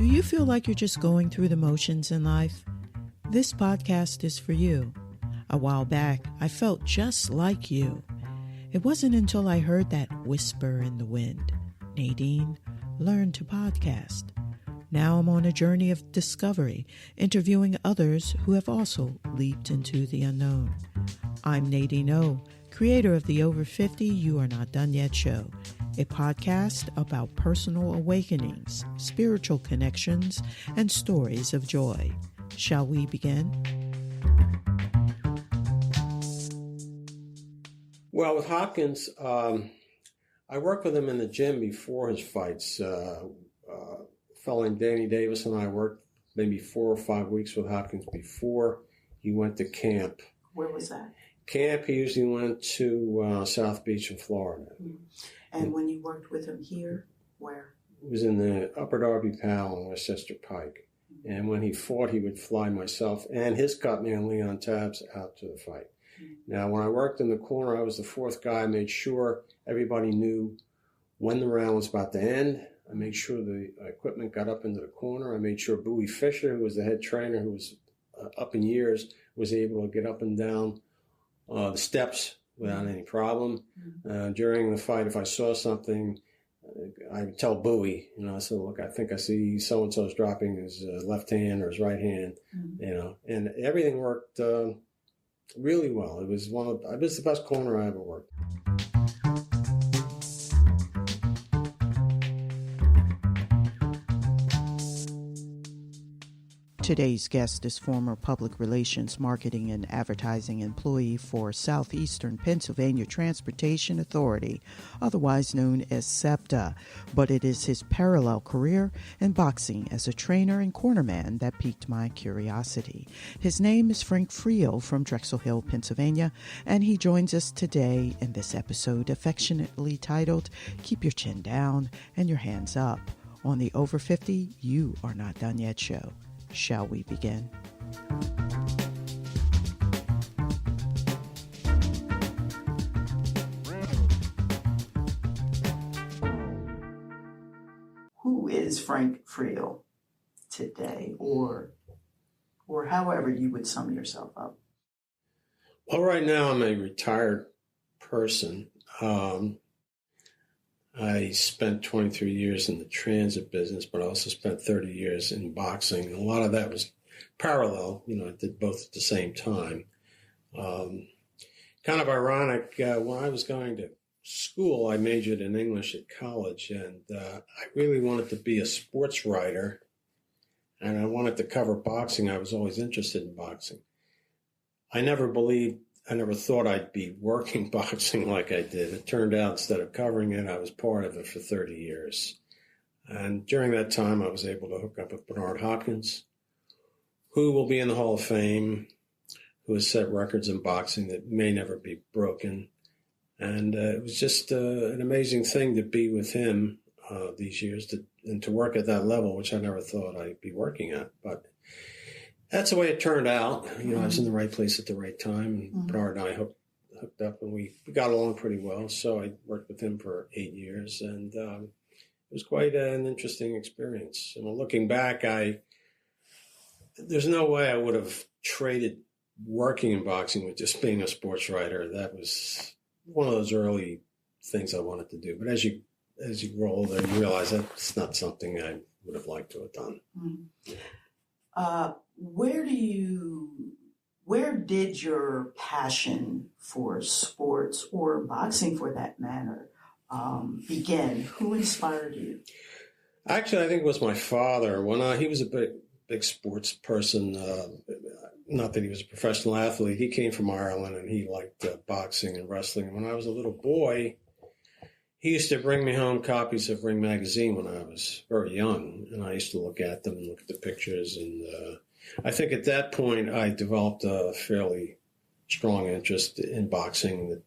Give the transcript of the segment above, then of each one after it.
Do you feel like you're just going through the motions in life? This podcast is for you. A while back, I felt just like you. It wasn't until I heard that whisper in the wind, Nadine, learn to podcast. Now I'm on a journey of discovery, interviewing others who have also leaped into the unknown. I'm Nadineo, creator of the Over 50 You Are Not Done Yet show, a podcast about personal awakenings, spiritual connections, and stories of joy. Shall we begin? Well, with Hopkins, I worked with him in the gym before his fights. A fellow named Danny Davis and I worked maybe 4 or 5 weeks with Hopkins before he went to camp. Where was that? Camp, he usually went to South Beach in Florida. Mm. And when you worked with him here, where? It was in the Upper Darby Pal on Westchester Pike. Mm. And when he fought, he would fly myself and his cutman, Leon Tabbs, out to the fight. Mm. Now, when I worked in the corner, I was the fourth guy. I made sure everybody knew when the round was about to end. I made sure the equipment got up into the corner. I made sure Bowie Fisher, who was the head trainer, who was up in years, was able to get up and down the steps without any problem. During the fight, if I saw something, I would tell Bowie, I said, look, I think I see so-and-so's dropping his left hand or his right hand, and everything worked really well. It was the best corner I ever worked. Today's guest is former public relations, marketing, and advertising employee for Southeastern Pennsylvania Transportation Authority, otherwise known as Septa, but it is his parallel career in boxing as a trainer and cornerman that piqued my curiosity. His name is Frank Friel from Drexel Hill, Pennsylvania, and he joins us today in this episode affectionately titled, Keep Your Chin Down and Your Hands Up, on the Over 50 You Are Not Done Yet show. Shall we begin? Who is Frank Friel today, or however you would sum yourself up? Well, right now I'm a retired person. I spent 23 years in the transit business, but I also spent 30 years in boxing. And a lot of that was parallel. I did both at the same time. Kind of ironic, when I was going to school, I majored in English at college, and I really wanted to be a sports writer, and I wanted to cover boxing. I was always interested in boxing. I never thought I'd be working boxing like I did. It turned out instead of covering it, I was part of it for 30 years. And during that time, I was able to hook up with Bernard Hopkins, who will be in the Hall of Fame, who has set records in boxing that may never be broken. And it was just an amazing thing to be with him these years and to work at that level, which I never thought I'd be working at. But that's the way it turned out. I was in the right place at the right time. And Bernard and I hooked up, and we got along pretty well. So I worked with him for 8 years, and it was quite an interesting experience. And looking back, there's no way I would have traded working in boxing with just being a sports writer. That was one of those early things I wanted to do. But as you grow older, you realize that's not something I would have liked to have done. Where did your passion for sports, or boxing for that matter, begin? Who inspired you? Actually, I think it was my father. When he was a big sports person, not that he was a professional athlete. He came from Ireland, and he liked boxing and wrestling. And when I was a little boy, he used to bring me home copies of Ring magazine when I was very young, and I used to look at them and look at the pictures. And I think at that point I developed a fairly strong interest in boxing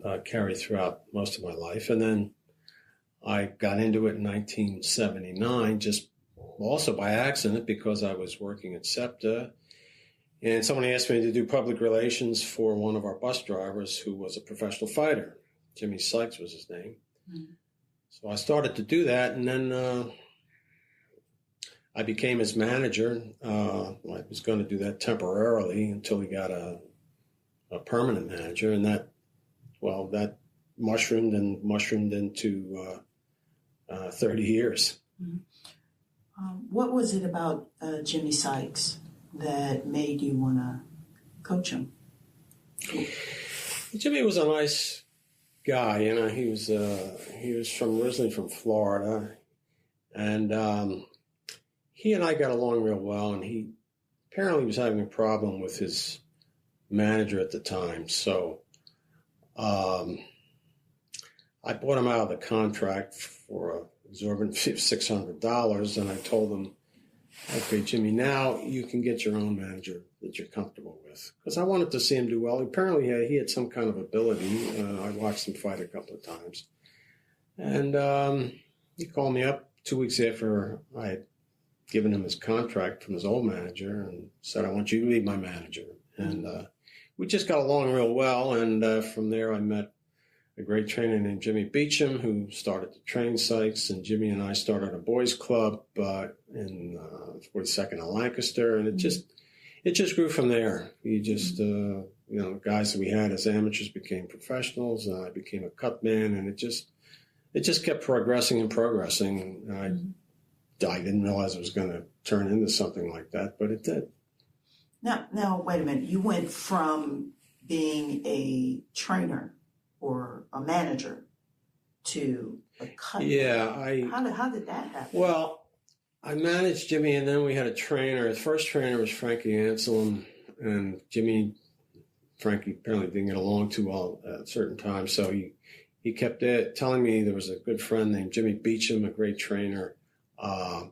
that carried throughout most of my life. And then I got into it in 1979, just also by accident, because I was working at Septa. And someone asked me to do public relations for one of our bus drivers who was a professional fighter. Jimmy Sykes was his name. Mm-hmm. So I started to do that, and then I became his manager. I was going to do that temporarily until he got a permanent manager, and that mushroomed into 30 years. Mm-hmm. What was it about Jimmy Sykes that made you want to coach him? Jimmy was a nice guy. He was originally from Florida, and he and I got along real well. And he apparently was having a problem with his manager at the time, so I bought him out of the contract for an exorbitant fee of $600, and I told him, okay, Jimmy, now you can get your own manager that you're comfortable with. Because I wanted to see him do well. Apparently, he had some kind of ability. I watched him fight a couple of times. And he called me up 2 weeks after I had given him his contract from his old manager and said, I want you to be my manager. And we just got along real well. And from there, I met a great trainer named Jimmy Beecham, who started to train Sykes, and Jimmy and I started a boys club in 42nd and Lancaster, and it just grew from there. You just guys that we had as amateurs became professionals, and I became a cut man, and it just kept progressing and progressing. And I didn't realize it was going to turn into something like that, but it did. Now, wait a minute. You went from being a trainer or a manager to a cut. Yeah, How did that happen? Well, I managed Jimmy, and then we had a trainer. The first trainer was Frankie Anselm, and Jimmy, Frankie apparently didn't get along too well at certain times, so he kept telling me there was a good friend named Jimmy Beecham, a great trainer, and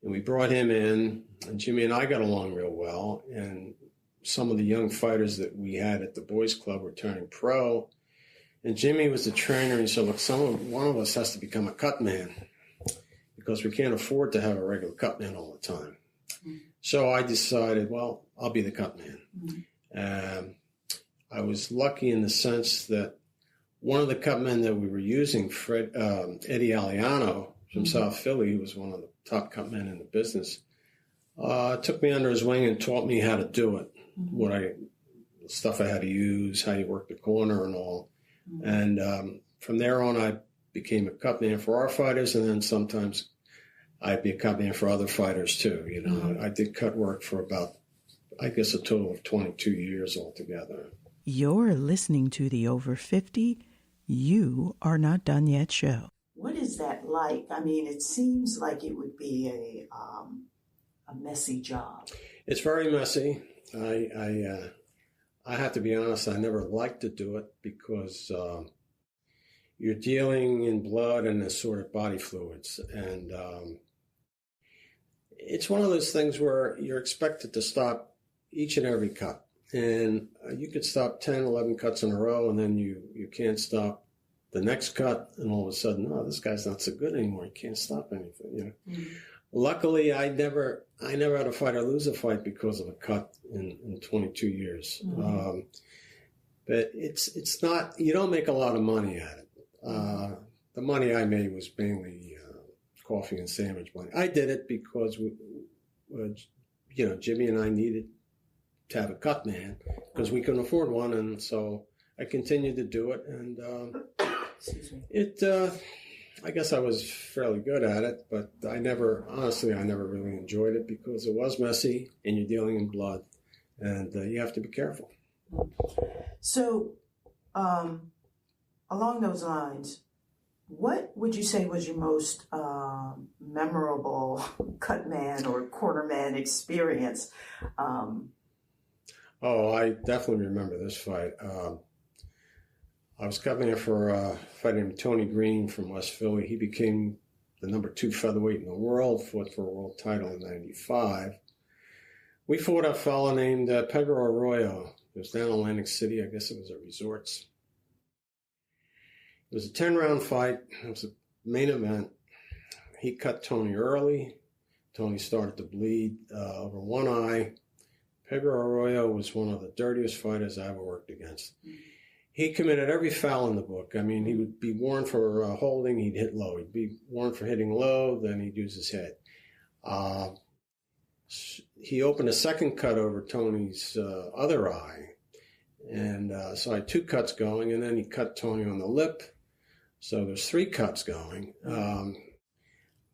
we brought him in, and Jimmy and I got along real well, and some of the young fighters that we had at the boys club were turning pro. And Jimmy was the trainer, and he said, look, one of us has to become a cut man because we can't afford to have a regular cut man all the time. Mm-hmm. So I decided, well, I'll be the cut man. Mm-hmm. I was lucky in the sense that one of the cut men that we were using, Eddie Aliano from South Philly, who was one of the top cut men in the business, took me under his wing and taught me how to do it, the stuff I had to use, how you work the corner and all. And from there on, I became a cut man for our fighters, and then sometimes I'd be a cut man for other fighters too. I did cut work for about, I guess, a total of 22 years altogether. You're listening to the Over 50, You Are Not Done Yet show. What is that like? I mean, it seems like it would be a messy job. It's very messy. I have to be honest, I never liked to do it because you're dealing in blood and assorted body fluids. And it's one of those things where you're expected to stop each and every cut. And you could stop 10, 11 cuts in a row, and then you can't stop the next cut. And all of a sudden, this guy's not so good anymore. He can't stop anything. Luckily, I never had a fight or lose a fight because of a cut in 22 years. But it's not, you don't make a lot of money at it. The money I made was mainly coffee and sandwich money. I did it because Jimmy and I needed to have a cut man because we couldn't afford one, and so I continued to do it, and I guess I was fairly good at it, but I never really enjoyed it because it was messy and you're dealing in blood, and you have to be careful. So, along those lines, what would you say was your most memorable cut man or cornerman experience? I definitely remember this fight. I was cutting it for a fighter named Tony Green from West Philly. He became the number 2 featherweight in the world, fought for a world title in 95. We fought a fellow named Pedro Arroyo. It was down in Atlantic City. I guess it was at Resorts. It was a 10-round fight. It was a main event. He cut Tony early. Tony started to bleed over one eye. Pedro Arroyo was one of the dirtiest fighters I ever worked against. He committed every foul in the book. I mean, he would be warned for holding, he'd hit low. He'd be warned for hitting low, then he'd use his head. He opened a second cut over Tony's other eye. And so I had 2 cuts going, and then he cut Tony on the lip. So there's 3 cuts going.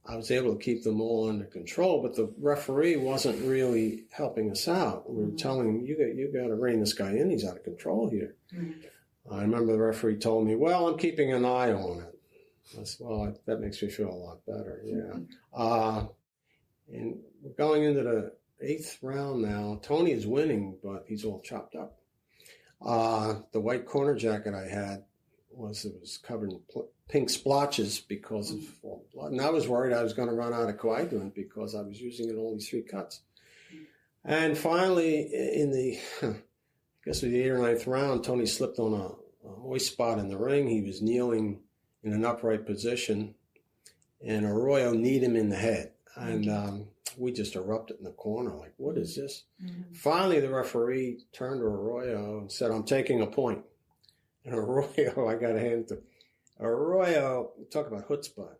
I was able to keep them all under control, but the referee wasn't really helping us out. We were telling him, you got to rein this guy in. He's out of control here. I remember the referee told me, well, I'm keeping an eye on it. I said, well, that makes me feel a lot better, yeah. And we're going into the 8th round now. Tony is winning, but he's all chopped up. The white corner jacket I had was covered in pink splotches because of all blood. And I was worried I was going to run out of coagulant because I was using it in all these 3 cuts. And finally, in the, I guess it was the 8th or 9th round, Tony slipped on a moist spot in the ring. He was kneeling in an upright position, and Arroyo kneed him in the head. And we just erupted in the corner, like, what is this? Finally, the referee turned to Arroyo and said, I'm taking a point. And Arroyo, I got to hand it to Arroyo, talk about chutzpah.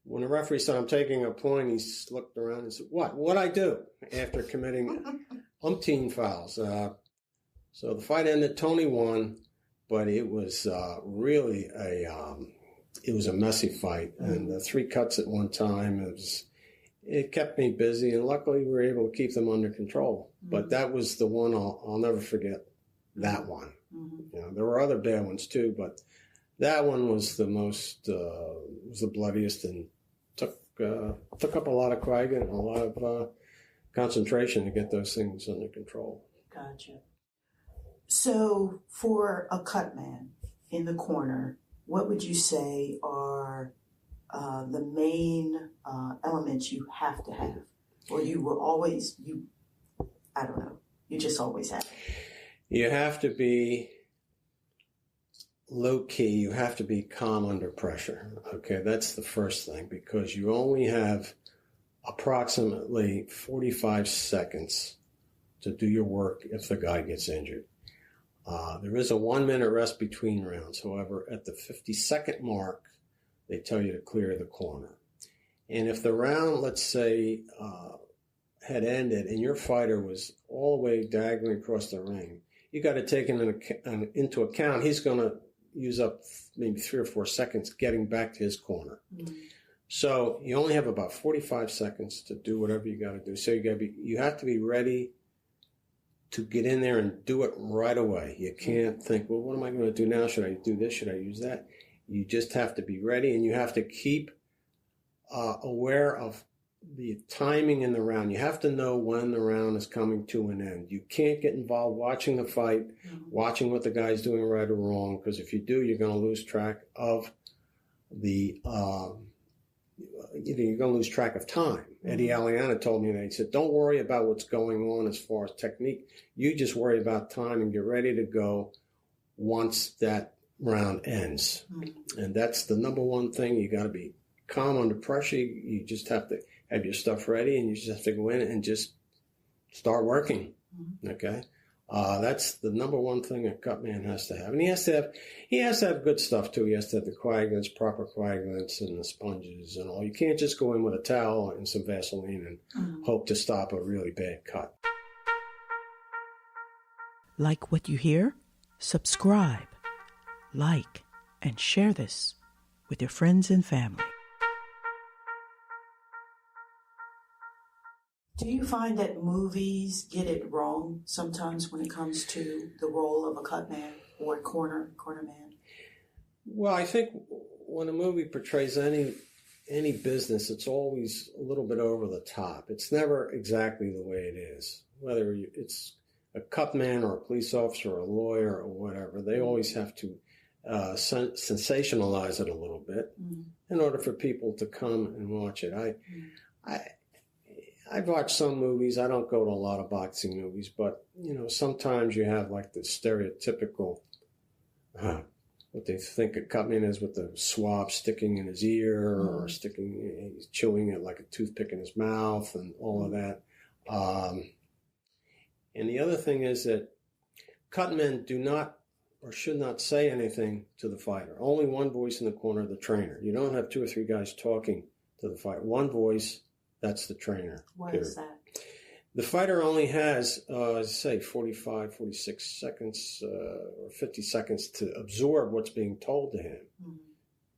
When the referee said, I'm taking a point, he looked around and said, what? What'd I do? After committing umpteen fouls. So the fight ended, Tony won, but it was really it was a messy fight. And the 3 cuts at one time, it kept me busy, and luckily we were able to keep them under control. But that was the one I'll never forget, that one. You know, there were other bad ones too, but that one was the most, was the bloodiest, and took up a lot of coagulant and a lot of concentration to get those things under control. Gotcha. So for a cut man in the corner, what would you say are the main elements you have to have? Or you will always, I don't know, you just always have? You have to be low key. You have to be calm under pressure. Okay, that's the first thing, because you only have approximately 45 seconds to do your work if the guy gets injured. There is a 1-minute rest between rounds. However, at the 50-second mark, they tell you to clear the corner. And if the round, let's say, had ended and your fighter was all the way diagonally across the ring, you got to take into account he's going to use up maybe 3 or 4 seconds getting back to his corner. So you only have about 45 seconds to do whatever you got to do. So you have to be ready to get in there and do it right away. You can't think, well, what am I going to do now? Should I do this? Should I use that? You just have to be ready, and you have to keep aware of the timing in the round. You have to know when the round is coming to an end. You can't get involved watching the fight, watching what the guy's doing right or wrong, because if you do, you're going to lose track of the you're going to lose track of time. Eddie Aliana told me that. He said, don't worry about what's going on as far as technique. You just worry about time and get ready to go once that round ends. And that's the number one thing. You got to be calm under pressure. You just have to have your stuff ready, and you just have to go in and just start working. Okay. That's the number one thing a cut man has to have. And he has to have good stuff too. He has to have the coagulants, proper coagulants, and the sponges and all. You can't just go in with a towel and some Vaseline and hope to stop a really bad cut. Like what you hear? Subscribe, like, and share this with your friends and family. Do you find that movies get it wrong sometimes when it comes to the role of a cut man or a corner man? Well, I think when a movie portrays any business, it's always a little bit over the top. It's never exactly the way it is. Whether it's a cut man or a police officer or a lawyer or whatever, they always have to sensationalize it a little bit in order for people to come and watch it. I've watched some movies. I don't go to a lot of boxing movies, but, sometimes you have like the stereotypical, what they think a cutman is with the swab sticking in his ear or he's chewing it like a toothpick in his mouth and all of that. And the other thing is that cutmen do not or should not say anything to the fighter. Only one voice in the corner, the trainer. You don't have 2 or 3 guys talking to the fighter. One voice, That's the trainer. Why is that? The fighter only has, say, 45, 46 seconds or 50 seconds to absorb what's being told to him. Mm-hmm.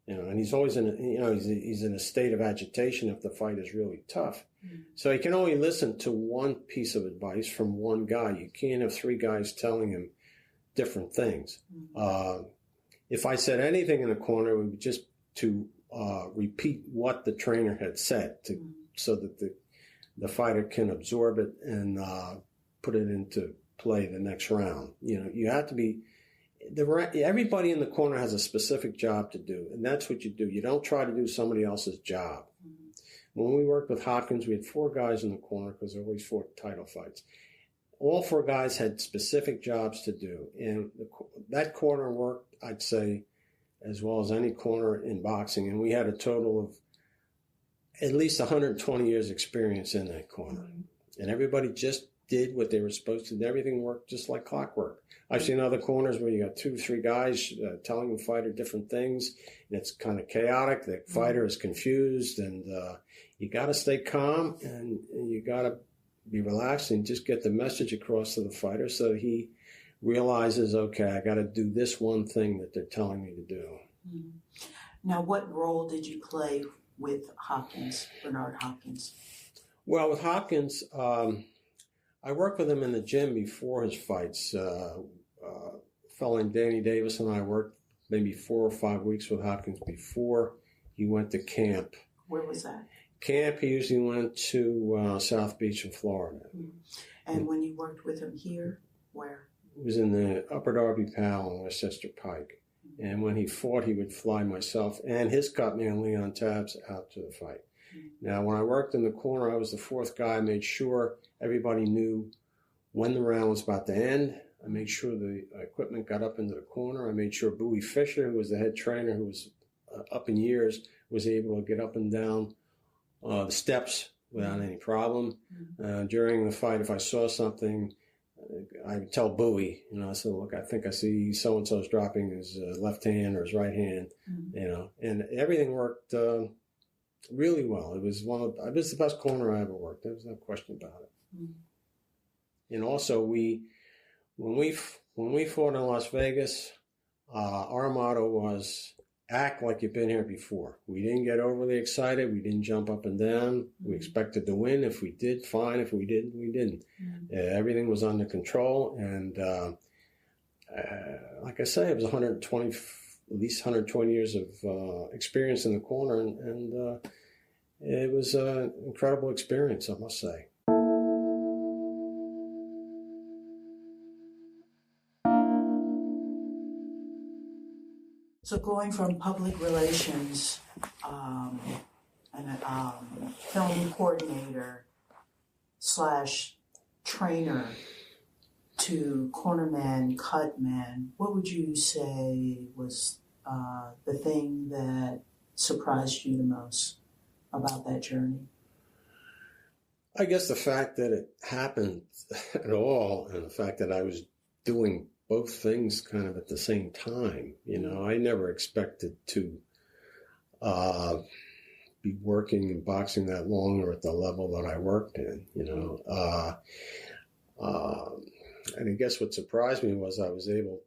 You know, and he's always he's in a state of agitation if the fight is really tough. Mm-hmm. So he can only listen to one piece of advice from one guy. You can't have three guys telling him different things. Mm-hmm. If I said anything in the corner, it would be just to repeat what the trainer had said so that the fighter can absorb it and put it into play the next round. You know, you have to be. Everybody in the corner has a specific job to do, and that's what you do. You don't try to do somebody else's job. Mm-hmm. When we worked with Hopkins, we had 4 guys in the corner because there were always 4 title fights. All 4 guys had specific jobs to do, and that corner worked, I'd say, as well as any corner in boxing, and we had a total of at least 120 years experience in that corner. Mm-hmm. And everybody just did what they were supposed to do. Everything worked just like clockwork. I've seen other corners where you got 2, 3 guys telling the fighter different things, and it's kind of chaotic. The fighter is confused, and you got to stay calm, and you got to be relaxed and just get the message across to the fighter so he realizes, okay, I got to do this one thing that they're telling me to do. Mm-hmm. Now, what role did you play with Hopkins, Bernard Hopkins? Well, with Hopkins, I worked with him in the gym before his fights. A fellow named Danny Davis and I worked maybe 4 or 5 weeks with Hopkins before he went to camp. Where was that? Camp, he usually went to South Beach in Florida. Mm-hmm. And when you worked with him here, where? It was in the Upper Darby Pal on Westchester Pike. Mm-hmm. And when he fought, he would fly myself and his cut man, Leon Tabbs, out to the fight. Mm-hmm. Now, when I worked in the corner, I was the 4th guy. I made sure everybody knew when the round was about to end. I made sure the equipment got up into the corner. I made sure Bowie Fisher, who was the head trainer, who was up in years, was able to get up and down the steps without any problem. During the fight, if I saw something, I would tell Bowie, I said, look, I think I see so-and-so's dropping his left hand or his right hand, and everything worked really well. It was the best corner I ever worked. There was no question about it. Mm-hmm. And also, when we fought in Las Vegas, our motto was act like you've been here before. We didn't get overly excited. We didn't jump up and down. We expected to win. If we did, fine. If we didn't, we didn't. Mm-hmm. Everything was under control. And like I say, it was at least 120 years of experience in the corner. And it was an incredible experience, I must say. So going from public relations and a film coordinator / trainer to cornerman, cutman, what would you say was the thing that surprised you the most about that journey? I guess the fact that it happened at all, and the fact that I was doing both things kind of at the same time. I never expected to be working in boxing that long or at the level that I worked in, and I guess what surprised me was I was able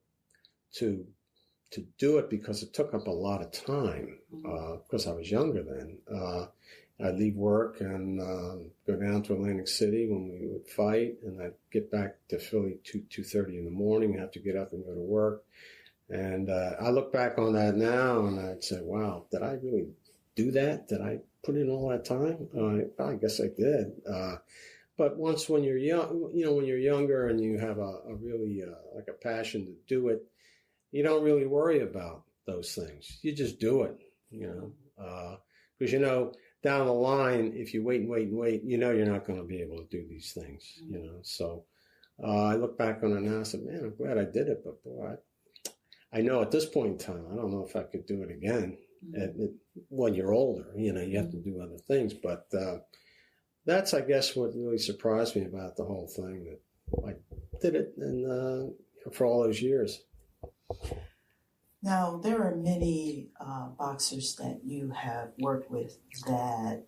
to do it because it took up a lot of time, because I was younger then. I'd leave work and go down to Atlantic City when we would fight, and I'd get back to Philly 2:30 in the morning, have to get up and go to work. And I look back on that now, and I'd say, wow, did I really do that? Did I put in all that time? I guess I did. But when you're young, when you're younger and you have a really like a passion to do it, you don't really worry about those things. You just do it, because down the line, if you wait and wait and wait, you're not going to be able to do these things, So I look back on it now and I said, man, I'm glad I did it. But boy, I know at this point in time, I don't know if I could do it again. When you're older, you have to do other things. But that's, I guess, what really surprised me about the whole thing, that I did it and for all those years. Now, there are many boxers that you have worked with that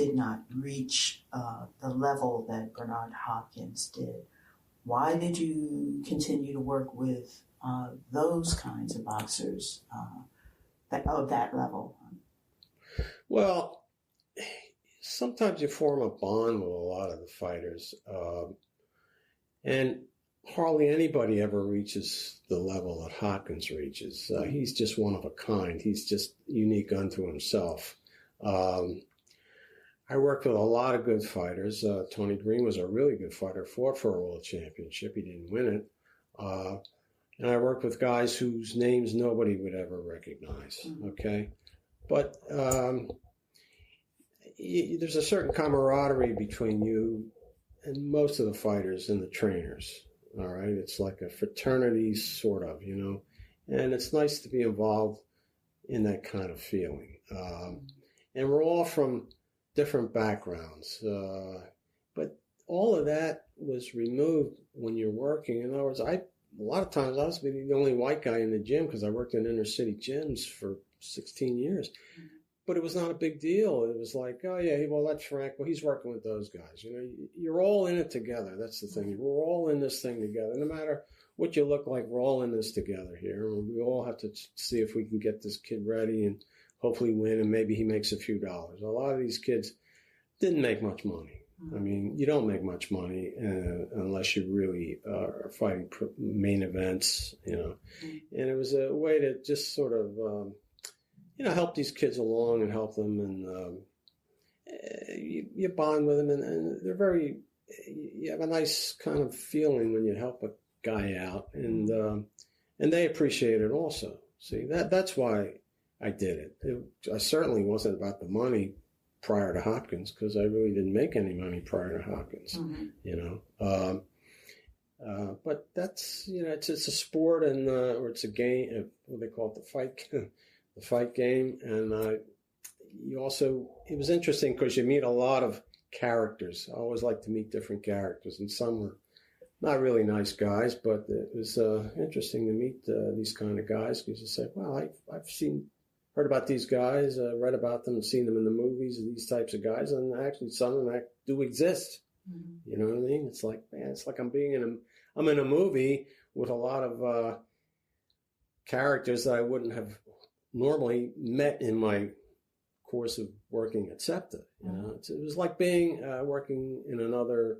did not reach the level that Bernard Hopkins did. Why did you continue to work with those kinds of boxers of that level? Well, sometimes you form a bond with a lot of the fighters, and hardly anybody ever reaches the level that Hopkins reaches. He's just one of a kind. He's just unique unto himself. I worked with a lot of good fighters. Tony Green was a really good fighter, fought for a world championship. He didn't win it. And I worked with guys whose names nobody would ever recognize, okay? But there's a certain camaraderie between you and most of the fighters and the trainers, all right? It's like a fraternity, sort of, you know? And it's nice to be involved in that kind of feeling. And we're all from different backgrounds. But all of that was removed when you're working. In other words, a lot of times I was the only white guy in the gym because I worked in inner city gyms for 16 years. But it was not a big deal. It was like, oh, yeah, well, that's Frank. Well, he's working with those guys. You know, you're all in it together. That's the thing. We're all in this thing together. No matter what you look like, we're all in this together here. We all have to see if we can get this kid ready and hopefully win, and maybe he makes a few dollars. A lot of these kids didn't make much money. I mean, you don't make much money unless you really are fighting main events, you know. And it was a way to just sort of, help these kids along and help them. And you bond with them, and they're you have a nice kind of feeling when you help a guy out. And they appreciate it also. See, that's why I did it. I certainly wasn't about the money prior to Hopkins, because I really didn't make any money prior to Hopkins, you know. But that's, it's a sport, and or it's a game, what they call it, the fight game. And it was interesting because you meet a lot of characters. I always like to meet different characters, and some were not really nice guys, but it was interesting to meet these kind of guys, because you say, well, I've heard about these guys, read about them, seen them in the movies, these types of guys, and actually some of them do exist. You know what I mean? It's like, man, it's like I'm in a movie with a lot of characters that I wouldn't have normally met in my course of working at Septa. You know, it was like working in another.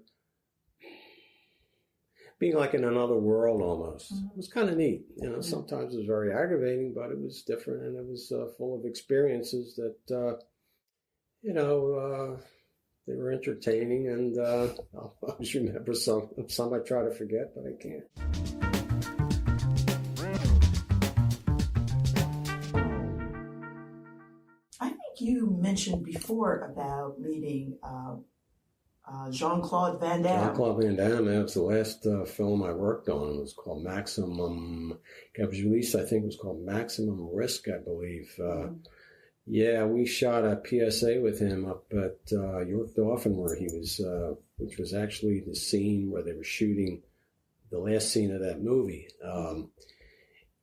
Being like in another world almost. It was kind of neat. You know, sometimes it was very aggravating, but it was different, and it was full of experiences that, they were entertaining, and I'll always remember some I try to forget, but I can't. I think you mentioned before about meeting Jean-Claude Van Damme. Jean-Claude Van Damme, that was the last film I worked on. It was called Maximum. It was released, I think it was called Maximum Risk, I believe. Yeah, we shot a PSA with him up at York Dauphin, where he was, which was actually the scene where they were shooting the last scene of that movie.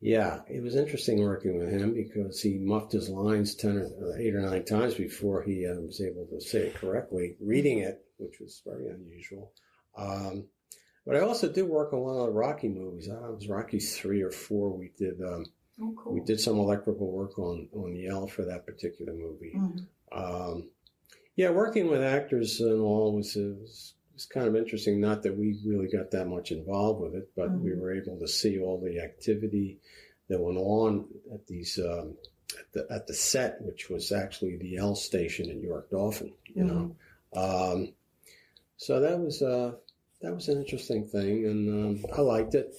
Yeah, it was interesting working with him because he muffed his lines 8 or 9 times before he was able to say it correctly, reading it, which was very unusual. But I also did work on one of the Rocky movies. It was Rocky 3 or 4. We did cool. We did some electrical work on Yale for that particular movie. Yeah, working with actors and all was kind of interesting. Not that we really got that much involved with it, but we were able to see all the activity that went on at these at the set, which was actually the L station at York Dauphin. You know, so that was an interesting thing, and I liked it.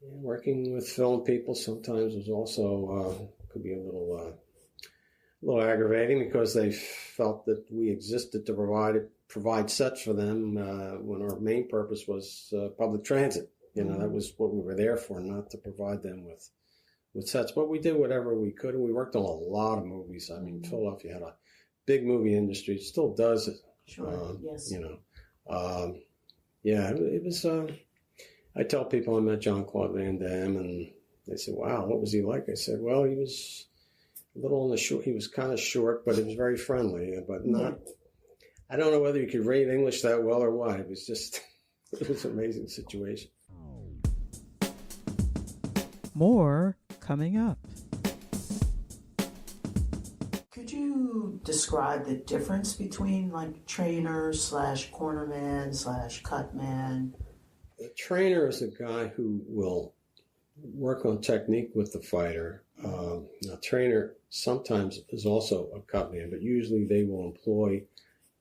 Working with film people sometimes was also could be a little aggravating, because they felt that we existed to provide sets for them when our main purpose was public transit. You know, that was what we were there for, not to provide them with sets. But we did whatever we could, and we worked on a lot of movies. I mean, Philadelphia had a big movie industry. It still does it. Sure, yes. You know, yeah, it was... I tell people I met Jean-Claude Van Damme, and they say, wow, what was he like? I said, well, he was a little on the short. He was kind of short, but he was very friendly. But not. I don't know whether he could read English that well or what. It was just. It was an amazing situation. More coming up. Could you describe the difference between like trainer / cornerman / cutman? A trainer is a guy who will work on technique with the fighter. A trainer sometimes is also a cutman, but usually they will employ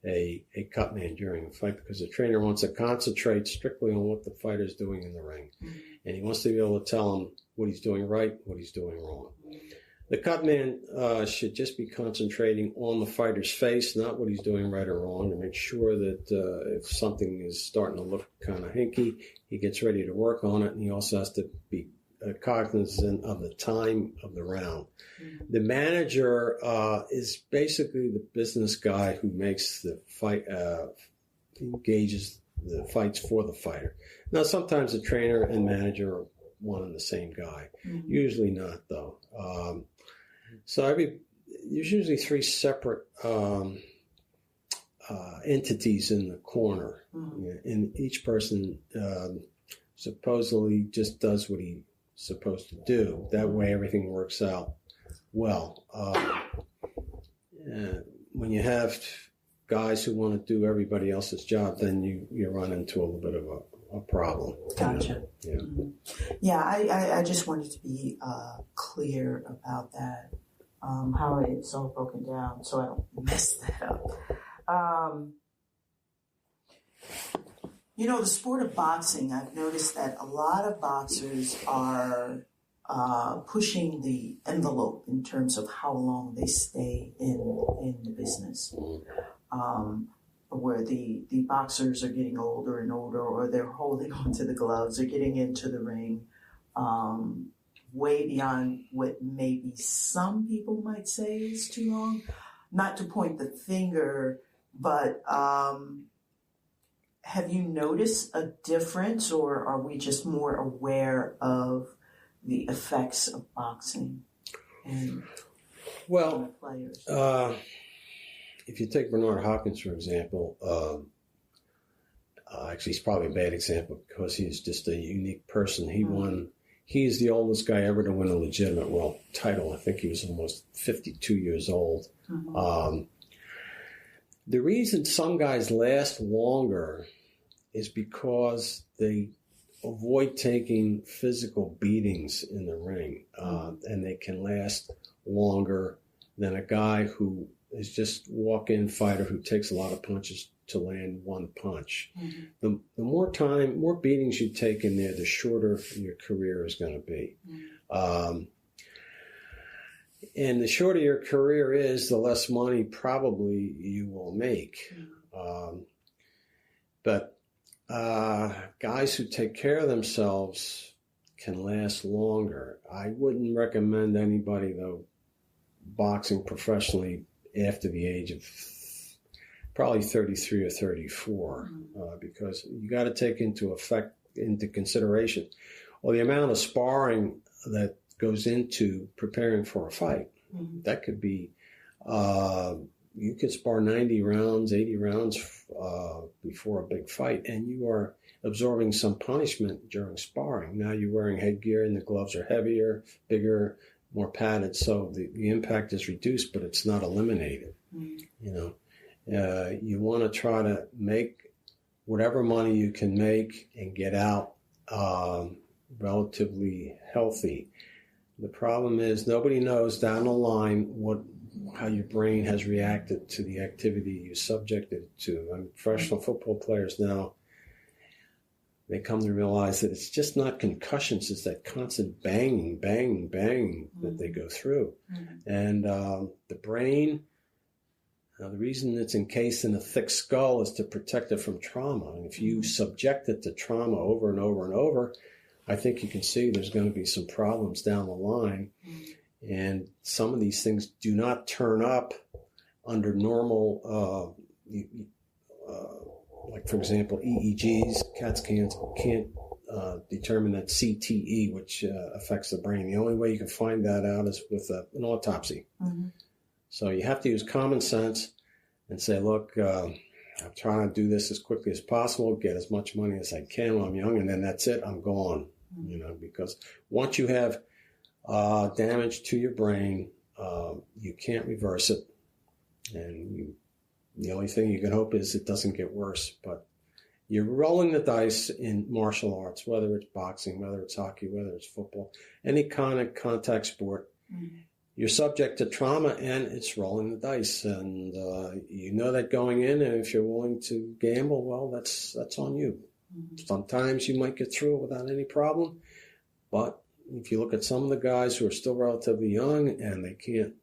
a cutman during a fight because the trainer wants to concentrate strictly on what the fighter's doing in the ring. Mm-hmm. And he wants to be able to tell him what he's doing right, what he's doing wrong. Mm-hmm. The cutman should just be concentrating on the fighter's face, not what he's doing right or wrong, to make sure that if something is starting to look kind of hinky, he gets ready to work on it, and he also has to be cognizant of the time of the round. Mm-hmm. The manager is basically the business guy who makes the fight, engages the fights for the fighter. Now, sometimes the trainer and manager are one and the same guy. Mm-hmm. Usually not, though. So there's usually three separate entities in the corner, and each person supposedly just does what he's supposed to do. That way, everything works out well. When you have guys who want to do everybody else's job, then you run into a little bit of a problem. Gotcha. Yeah. Mm-hmm. Yeah, I just wanted to be clear about that, how it's all broken down, so I don't mess that up. The sport of boxing, I've noticed that a lot of boxers are pushing the envelope in terms of how long they stay in the business. Where the boxers are getting older and older, or they're holding onto the gloves, or getting into the ring way beyond what maybe some people might say is too long. Not to point the finger, but have you noticed a difference, or are we just more aware of the effects of boxing and players? If you take Bernard Hopkins, for example, actually he's probably a bad example because he's just a unique person. He's the oldest guy ever to win a legitimate world title. I think he was almost 52 years old. Mm-hmm. The reason some guys last longer is because they avoid taking physical beatings in the ring, and they can last longer than a guy who is just walk-in fighter who takes a lot of punches to land one punch. Mm-hmm. The more beatings you take in there, the shorter your career is going to be. Mm-hmm. And the shorter your career is, the less money probably you will make. Mm-hmm. But guys who take care of themselves can last longer. I wouldn't recommend anybody, though, boxing professionally after the age of probably 33 or 34, because you got to take into consideration the amount of sparring that goes into preparing for a fight. Mm-hmm. That could be, you could spar 90 rounds, 80 rounds before a big fight, and you are absorbing some punishment during sparring. Now you're wearing headgear and the gloves are heavier, bigger, more padded, so the impact is reduced, but it's not eliminated. Mm-hmm. You want to try to make whatever money you can make and get out relatively healthy. The problem is nobody knows down the line how your brain has reacted to the activity you subjected it to. Professional football players now, they come to realize that it's just not concussions, it's that constant banging that they go through. Mm-hmm. And the brain, the reason it's encased in a thick skull is to protect it from trauma. And if you subject it to trauma over and over and over, I think you can see there's going to be some problems down the line. Mm-hmm. And some of these things do not turn up under normal like, for example, EEGs. Cats can't determine that CTE, which affects the brain. The only way you can find that out is with an autopsy. Mm-hmm. So you have to use common sense and say, look, I'm trying to do this as quickly as possible, get as much money as I can while I'm young, and then that's it, I'm gone. Mm-hmm. Because once you have damage to your brain, you can't reverse it. And the only thing you can hope is it doesn't get worse. But you're rolling the dice in martial arts, whether it's boxing, whether it's hockey, whether it's football, any kind of contact sport. Mm-hmm. You're subject to trauma, and it's rolling the dice. And you know that going in, and if you're willing to gamble, well, that's on you. Mm-hmm. Sometimes you might get through it without any problem. But if you look at some of the guys who are still relatively young and they can't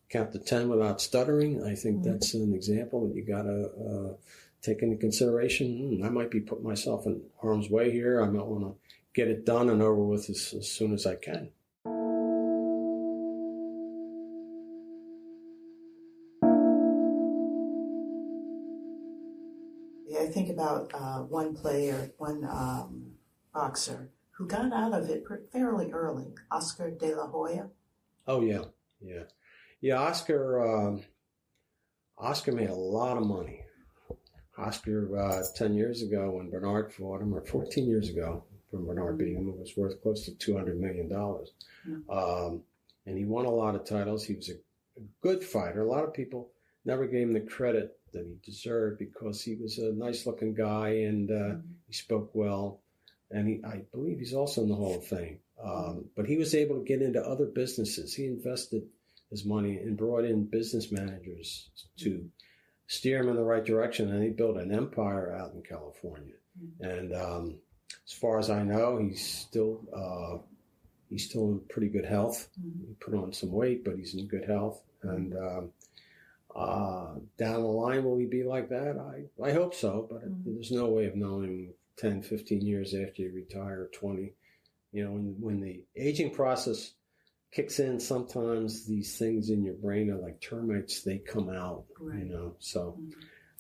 count to 10 without stuttering, I think mm-hmm. that's an example that you got to take into consideration. I might be putting myself in harm's way here. I might want to get it done and over with as soon as I can. I think about one boxer who got out of it fairly early, Oscar de la Hoya. Oh, yeah. Oscar made a lot of money. Oscar, 10 years ago when Bernard fought him, or 14 years ago when Bernard beat him, was worth close to $200 million. Mm-hmm. And he won a lot of titles. He was a good fighter. A lot of people never gave him the credit that he deserved because he was a nice-looking guy and he spoke well. And I believe he's also in the Hall of Fame. But he was able to get into other businesses. He invested his money and brought in business managers to steer him in the right direction, and he built an empire out in California. Mm-hmm. And as far as I know, he's still in pretty good health. Mm-hmm. He put on some weight, but he's in good health. And down the line, will he be like that? I hope so, but mm-hmm. there's no way of knowing 10, 15 years after you retire, 20. When the aging process kicks in, sometimes these things in your brain are like termites. They come out, right. So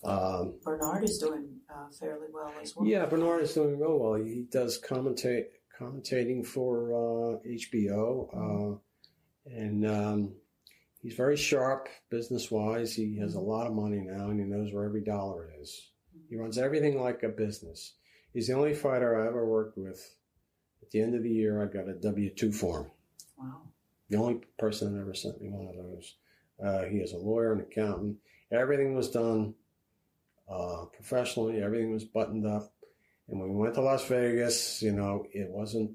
Bernard is doing fairly well as well. Yeah, Bernard is doing real well. He does commentating for HBO, and he's very sharp business-wise. He has a lot of money now, and he knows where every dollar is. He runs everything like a business. He's the only fighter I ever worked with. At the end of the year, I got a W-2 form. Wow. The only person that ever sent me one of those. He is a lawyer, an accountant. Everything was done professionally. Everything was buttoned up. And when we went to Las Vegas, it wasn't,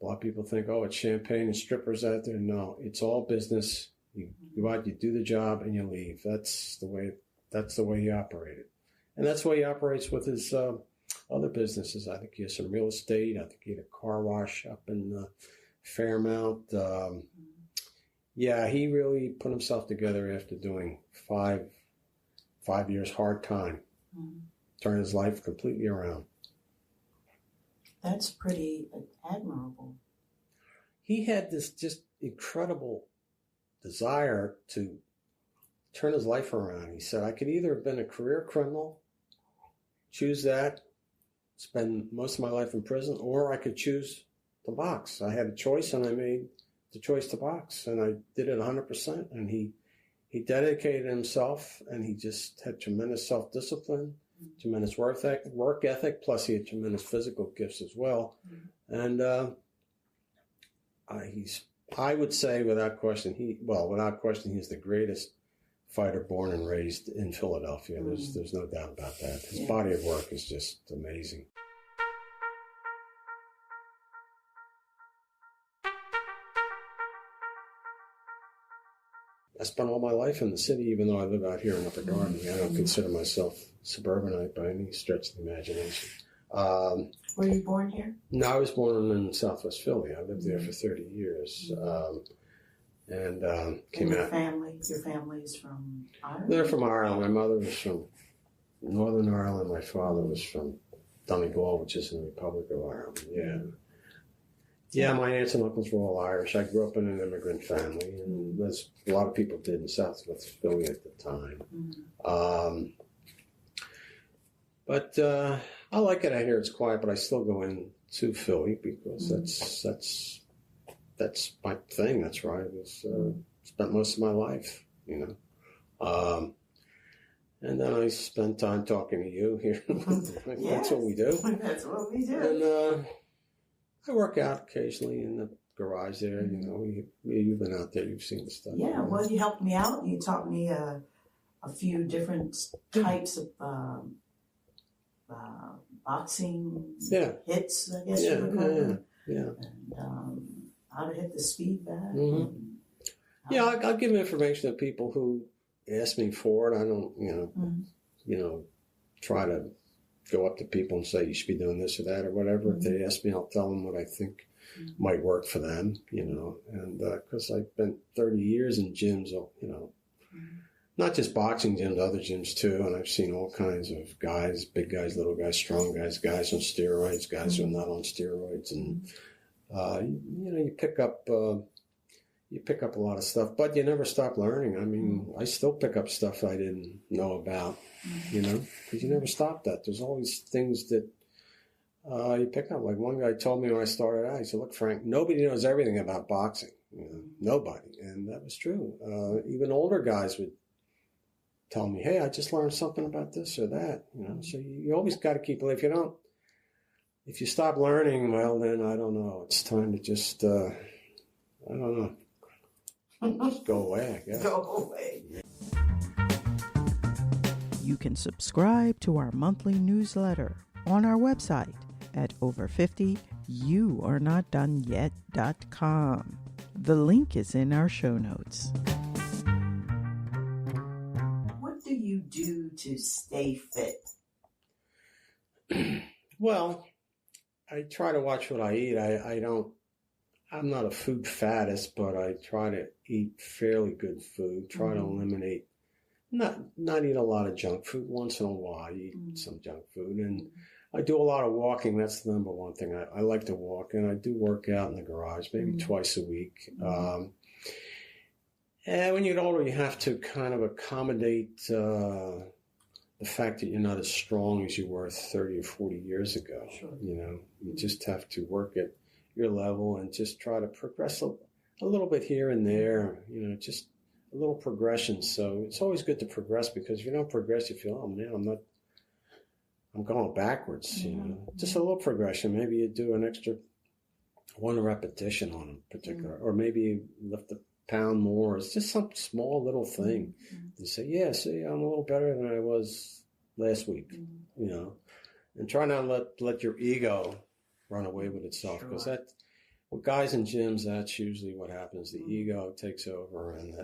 a lot of people think, oh, it's champagne and strippers out there. No, it's all business. You go out, you do the job, and you leave. That's the way he operated. And that's the way he operates with his other businesses. I think he has some real estate. I think he had a car wash up in Fairmount. Yeah, he really put himself together after doing five years hard time. Mm-hmm. Turned his life completely around. That's pretty admirable. He had this just incredible desire to turn his life around. He said, I could either have been a career criminal, choose that, spend most of my life in prison, or I could choose to box. I had a choice, and I made the choice to box, and I did it 100%. And he dedicated himself, and he just had tremendous self-discipline, tremendous work ethic, plus he had tremendous physical gifts as well. Mm-hmm. And I would say without question, he's the greatest fighter born and raised in Philadelphia. Mm-hmm. There's no doubt about that. His body of work is just amazing. I spent all my life in the city, even though I live out here in Upper Darby. I don't consider myself suburbanite by any stretch of the imagination. Were you born here? No, I was born in Southwest Philly. I lived there for 30 years. And came out. Your family is from Ireland? They're from Ireland. My mother was from Northern Ireland. My father was from Donegal, which is in the Republic of Ireland. Yeah. Yeah, my aunts and uncles were all Irish. I grew up in an immigrant family, and as a lot of people did in Southwest Philly at the time. But I like it out here. It's quiet, but I still go in to Philly because that's my thing. That's where I was spent most of my life, you know. And then I spent time talking to you here. That's what we do. That's what we do. And I work out occasionally in the garage there. You know, you've been out there. You've seen the stuff. Yeah, well, you helped me out. You taught me a few different types of boxing hits, I guess you would call them. Yeah. And how to hit the speed back. Mm-hmm. I'll give information to people who ask me for it. I don't, try to go up to people and say you should be doing this or that or whatever. If they ask me, I'll tell them what I think might work for them, you know. And because I've been 30 years in gyms, you know, not just boxing gyms, other gyms too. And I've seen all kinds of guys, big guys, little guys, strong guys, guys on steroids, guys who are not on steroids. And, you pick up a lot of stuff, but you never stop learning. I mean, I still pick up stuff I didn't know about, you know, because you never stop that. There's always things that you pick up. Like one guy told me when I started out, he said, "Look, Frank, nobody knows everything about boxing. You know, nobody." And that was true. Even older guys would tell me, "Hey, I just learned something about this or that." You know, so you always got to keep. If you stop learning, well, then I don't know. It's time to just, I don't know. Just go away, I guess. Go away. You can subscribe to our monthly newsletter on our website at over50youarenotdoneyet.com. The link is in our show notes. What do you do to stay fit? Well, I try to watch what I eat. I'm not a food faddist, but I try to eat fairly good food. Try to eliminate, not eat a lot of junk food. Once in a while, I eat some junk food. And I do a lot of walking. That's the number one thing. I like to walk, and I do work out in the garage maybe twice a week. And when you get older, you have to kind of accommodate the fact that you're not as strong as you were 30 or 40 years ago. Sure. You know, you just have to work at your level and just try to progress a little bit here and there, you know, just a little progression. So it's always good to progress, because if you don't progress, you feel, oh man, I'm going backwards, you know. Just a little progression. Maybe you do an extra one repetition on a particular, or maybe you lift a pound more. It's just some small little thing. You say, yeah, see, I'm a little better than I was last week, you know, and try not to let your ego run away with itself, because with guys in gyms, that's usually what happens. The ego takes over, and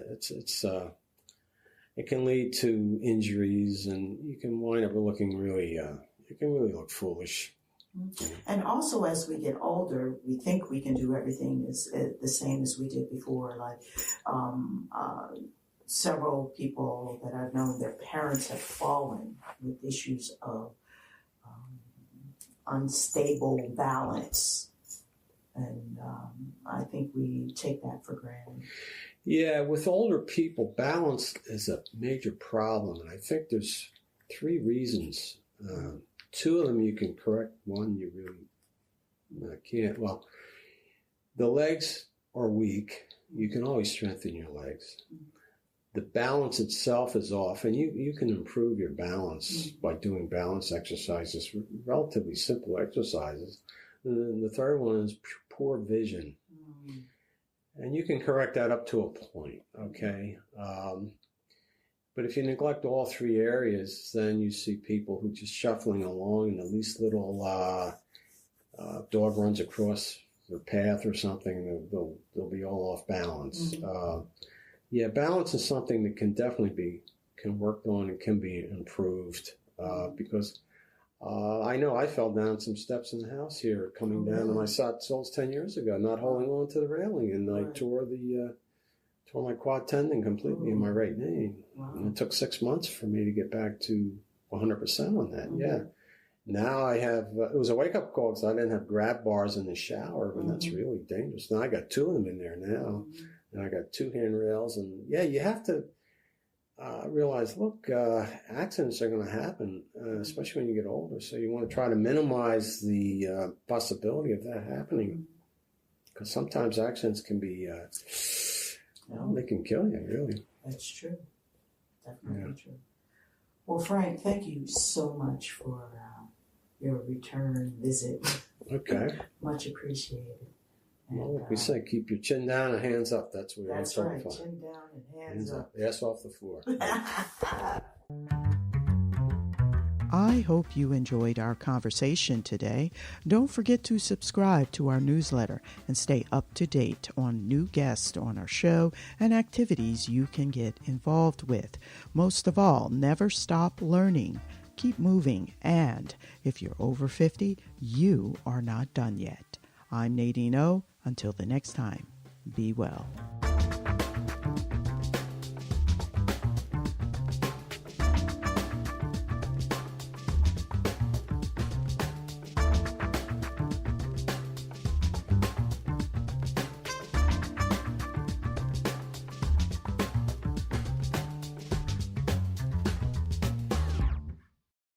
it can lead to injuries, and you can wind up looking really, you can really look foolish. And also, as we get older, we think we can do everything the same as we did before. Like several people that I've known, their parents have fallen with issues of unstable balance. And I think we take that for granted. Yeah, with older people, balance is a major problem. And I think there's 3 reasons. 2 of them you can correct. 1 you really can't. Well, the legs are weak. You can always strengthen your legs. The balance itself is off, and you can improve your balance by doing balance exercises, relatively simple exercises. And then the 3rd one is poor vision. And you can correct that up to a point, okay? But if you neglect all 3 areas, then you see people who just shuffling along, and the least little dog runs across their path or something, they'll be all off balance. Yeah, balance is something that can definitely can worked on and can be improved, because I know I fell down some steps in the house here coming down, and I saw souls 10 years ago, not holding on to the railing, and I tore my quad tendon completely in my right knee. And it took 6 months for me to get back to 100% on that. Yeah. Now I have, it was a wake-up call because I didn't have grab bars in the shower, and that's really dangerous. Now I got 2 of them in there now, and I got 2 handrails, and yeah, you have to, I realized, look, accidents are going to happen, especially when you get older. So you want to try to minimize the possibility of that happening. Because sometimes accidents can be, they can kill you, really. That's true. Definitely true. Well, Frank, thank you so much for your return visit. Okay. Much appreciated. And, well, like we say, keep your chin down and hands up. That's what that's right. Chin down and hands up. Ass off the floor. I hope you enjoyed our conversation today. Don't forget to subscribe to our newsletter and stay up to date on new guests on our show and activities you can get involved with. Most of all, never stop learning. Keep moving. And if you're over 50, you are not done yet. I'm Nadineo. Until the next time, be well.